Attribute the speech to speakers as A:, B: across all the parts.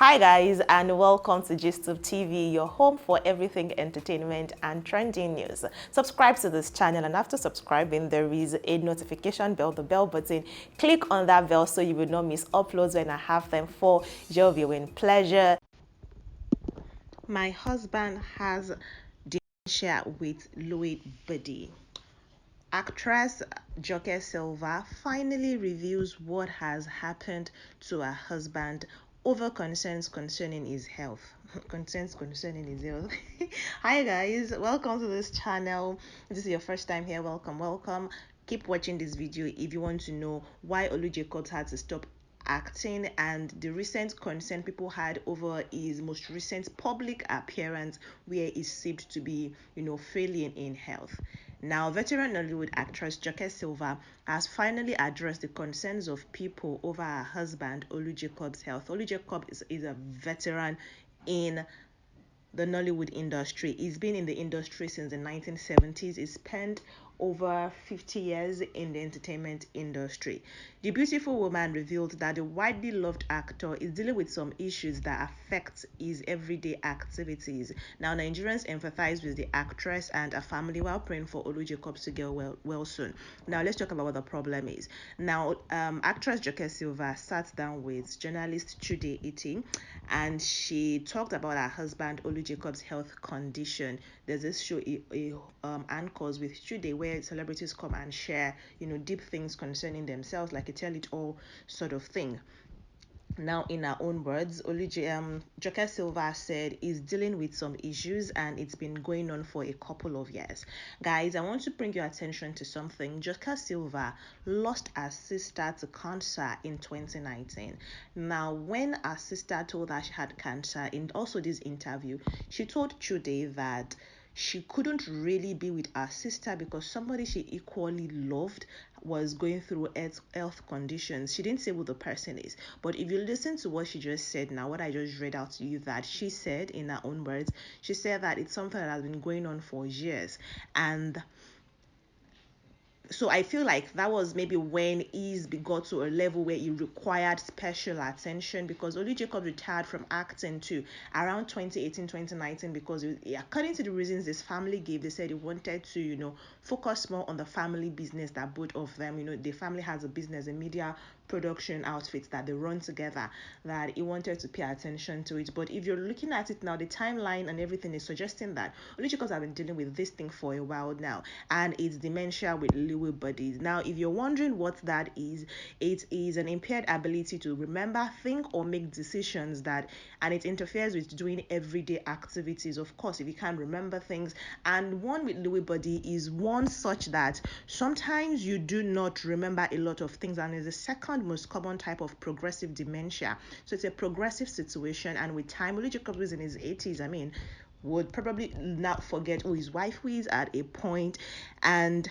A: Hi guys, and welcome to GISTUBE TV, your home for everything entertainment and trending news. Subscribe to this channel, and after subscribing there is a notification bell, the bell button. Click on that bell so you will not miss uploads when I have them for your viewing pleasure. My husband has dementia with Louis Buddy. Actress Jacquies Silva finally reveals what has happened to her husband over concerns concerning his health. Concerns concerning his health. Hi guys, welcome to this channel. If this is your first time here, welcome. Keep watching this video if you want to know why Olu Jacobs had to stop acting and the recent concern people had over his most recent public appearance where he seemed to be, failing in health. Now, veteran Nollywood actress Jacquies Silva has finally addressed the concerns of people over her husband Olu Jacob's health. Olu Jacob is a veteran in the Nollywood industry. He's been in the industry since the 1970s. He spent over 50 years in the entertainment industry. The beautiful woman revealed that the widely loved actor is dealing with some issues that affect his everyday activities. Now, Nigerians empathize with the actress and her family while praying for Olu Jacobs to get well soon. Now, let's talk about what the problem is. Now, actress Jacquies Silva sat down with journalist Chude Iti, and she talked about her husband Olu Jacobs' health condition. There's this show, Anchors with Chude, where celebrities come and share, deep things concerning themselves, like a tell it all sort of thing. Now, in her own words, Jacquies Silva said is dealing with some issues and it's been going on for a couple of years. Guys, I want to bring your attention to something. Jacquies Silva lost her sister to cancer in 2019. Now, when her sister told her she had cancer, in also this interview, she told Chude that she couldn't really be with her sister because somebody she equally loved was going through health conditions. She didn't say who the person is, but if you listen to what she just said now, what I just read out to you, that she said in her own words, she said that it's something that has been going on for years. And so I feel like that was maybe when he's got to a level where he required special attention, because Olu Jacob retired from acting to around 2018, 2019, because according to the reasons this family gave, they said he wanted to, focus more on the family business that both of them, the family has a business, a media production outfits that they run together, that he wanted to pay attention to it. But if you're looking at it now, the timeline and everything is suggesting that Olu Jacobs have been dealing with this thing for a while now, and it's dementia with Lewy bodies. Now, if you're wondering what that is, it is an impaired ability to remember, think, or make decisions and it interferes with doing everyday activities. Of course, if you can't remember things, and one with Lewy body is one such that sometimes you do not remember a lot of things, and is the second most common type of progressive dementia. So it's a progressive situation, and with time, Olu Jacob is in his 80s. Would probably not forget who his wife is at a point, and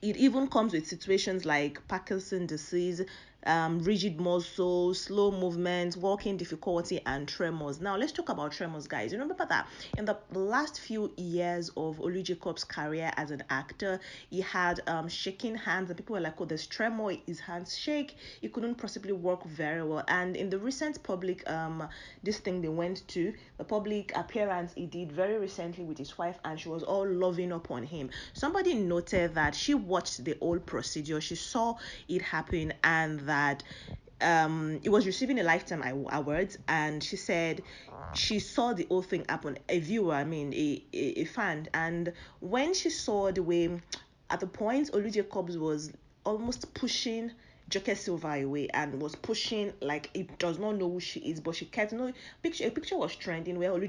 A: it even comes with situations like Parkinson's disease, rigid muscles, slow movements, walking difficulty, and tremors. Now, let's talk about tremors, guys. You remember that in the last few years of Olu Jacob's career as an actor, he had shaking hands, and people were like, oh, there's tremor, his hands shake, he couldn't possibly work very well. And in the recent public, this thing they went to, the public appearance he did very recently with his wife, and she was all loving up on him. Somebody noted that she watched the whole procedure, she saw it happen, and that it was receiving a lifetime award, and she said she saw the whole thing happen. A viewer, a fan, and when she saw the way at the point Olu Jacobs was almost pushing Jacquies Silva away and was pushing like it does not know who she is, but she kept no picture. A picture was trending where Olu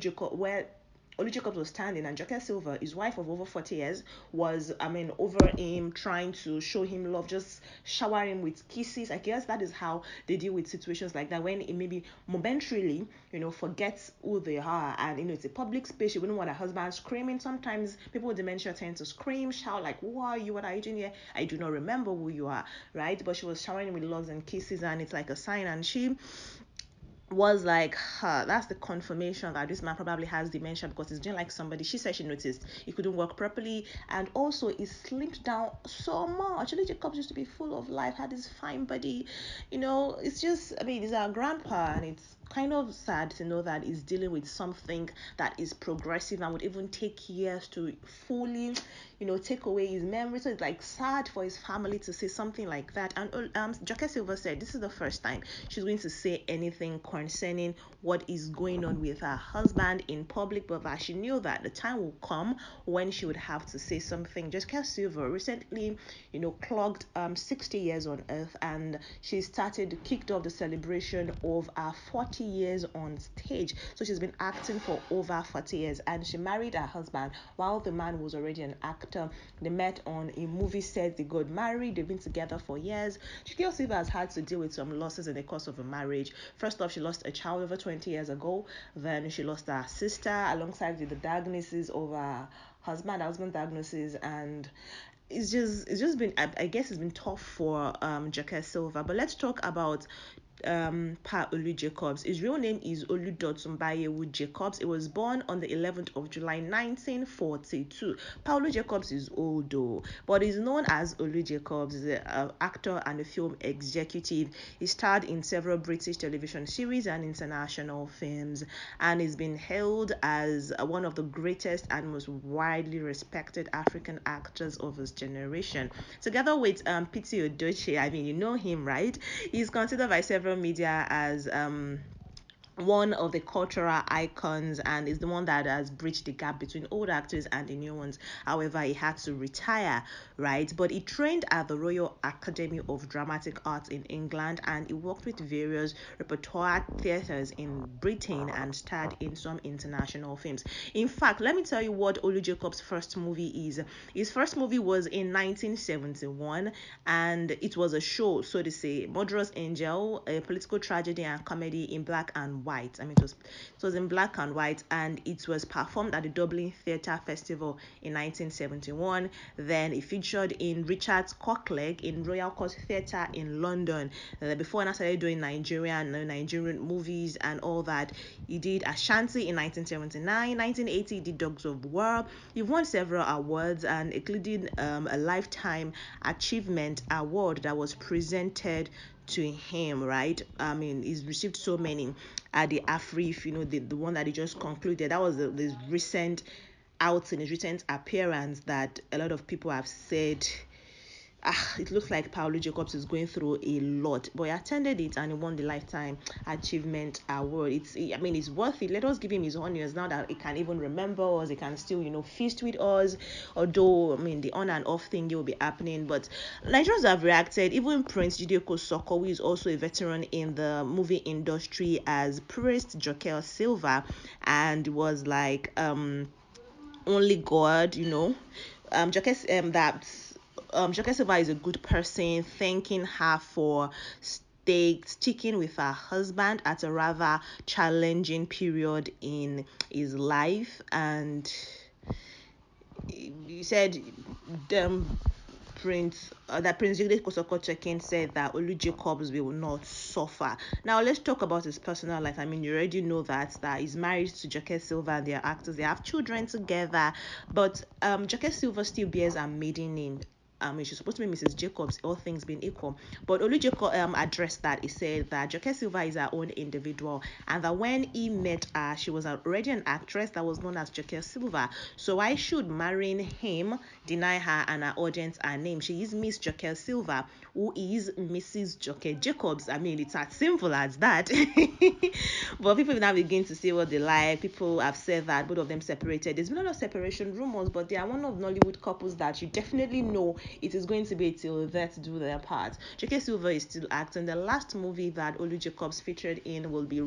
A: Jacobs was standing, and Jacquies Silva, his wife of over 40 years, was, over him, trying to show him love, just shower him with kisses. I guess that is how they deal with situations like that, when it maybe momentarily, forgets who they are. And, it's a public space. You wouldn't want a husband screaming. Sometimes people with dementia tend to scream, shout, like, who are you? What are you doing here? I do not remember who you are, right? But she was showering him with loves and kisses, and it's like a sign. And she was like, that's the confirmation that this man probably has dementia, because he's doing like somebody. She said she noticed he couldn't work properly, and also he slimmed down so much. Olu Jacobs used to be full of life, had this fine body, it's just, he's our grandpa, and it's kind of sad to know that he's dealing with something that is progressive and would even take years to fully, take away his memory. So it's like sad for his family to say something like that. And Jacquies Silva said this is the first time she's going to say anything concerning what is going on with her husband in public, but that she knew that the time will come when she would have to say something. Jacquies Silva recently, clocked 60 years on earth, and she kicked off the celebration of her 40 years on stage. So she's been acting for over 40 years, and she married her husband while the man was already an actor. They met on a movie set, they got married, they've been together for years. Jacquies Silva has had to deal with some losses in the course of a marriage. First off, she lost a child over 20 years ago. Then she lost her sister alongside with the diagnosis of her husband diagnosis, and it's just been, I guess it's been tough for Jacquies Silva. But let's talk about Pa Olu Jacobs. His real name is Olu Jacobs. He was born on the 11th of July 1942. Pa Olu Jacobs is old though, but he's known as Olu Jacobs. He's an actor and a film executive. He starred in several British television series and international films, and he's been hailed as one of the greatest and most widely respected African actors of his generation. Together with Pity Odoche, I mean, you know him, right? He's considered by several media as one of the cultural icons, and is the one that has bridged the gap between old actors and the new ones. However, he had to retire, right? But he trained at the Royal Academy of Dramatic Arts in England, and he worked with various repertoire theatres in Britain and starred in some international films. In fact, let me tell you what Olu Jacob's first movie is. His first movie was in 1971, and it was a show, so to say, Murderous Angel, a political tragedy and comedy in black and white. I mean, it was in black and white, and it was performed at the Dublin Theatre Festival in 1971. Then it featured in Richard's Cockleg in Royal Court Theatre in London. Before I started doing Nigerian movies and all that, he did Ashanti in 1979. 1980, he did Dogs of War. He won several awards, and including a Lifetime Achievement Award that was presented to him, right? I mean, he's received so many at the AFRIF, the one that he just concluded. That was this recent outing, his recent appearance, that a lot of people have said, it looks like Olu Jacobs is going through a lot, but he attended it and he won the Lifetime Achievement Award. It's worth it. Let us give him his honors now that he can even remember us. He can still, feast with us. Although, the on and off thing will be happening, but Nigerians have reacted. Even Prince Jide Kosoko, who is also a veteran in the movie industry, has praised Jacquies Silva and was like, only God, Jacquies Silva is a good person, thanking her for sticking with her husband at a rather challenging period in his life. And he said, Prince Jide Kosoko Chekin said that Olu Jacobs will not suffer. Now let's talk about his personal life. You already know that he's married to Jacquies Silva and they're actors. They have children together, but Jacquies Silva still bears her maiden name. She's supposed to be Mrs. Jacobs, all things being equal. But Olu Jacob addressed that. He said that Jacquies Silva is her own individual, and that when he met her, she was already an actress that was known as Jacquies Silva. So why should marrying him deny her and her audience her name? She is Miss Jacquies Silva, who is Mrs. Jacquies Jacobs. It's as simple as that. But people now begin to say what they like. People have said that both of them separated. There's been a lot of separation rumors, but they are one of Nollywood couples that you definitely know it is going to be till death do their part. Jacquies Silva is still acting. The last movie that Olu Jacobs featured in will be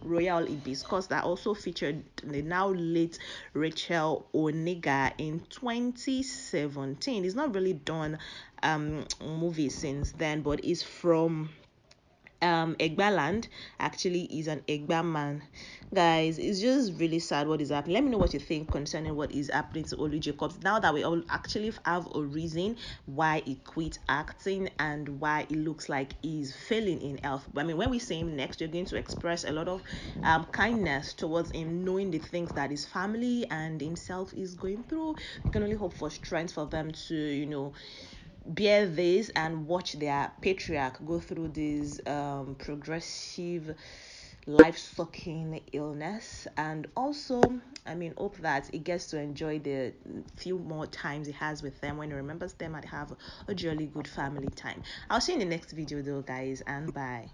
A: Royal Hibiscus, that also featured the now late Rachel Oniga in 2017. He's not really done movies since then, but he's from Egbaland. Actually is an Egba man. Guys, it's just really sad what is happening. Let me know what you think concerning what is happening to Olu Jacobs now that we all actually have a reason why he quit acting and why it looks like he's failing in health. When we see him next, you're going to express a lot of kindness towards him, knowing the things that his family and himself is going through. You can only hope for strength for them to bear this and watch their patriarch go through this progressive life-sucking illness. And also, I mean, hope that he gets to enjoy the few more times he has with them when he remembers them and have a jolly good family time. I'll see you in the next video though, guys, and bye.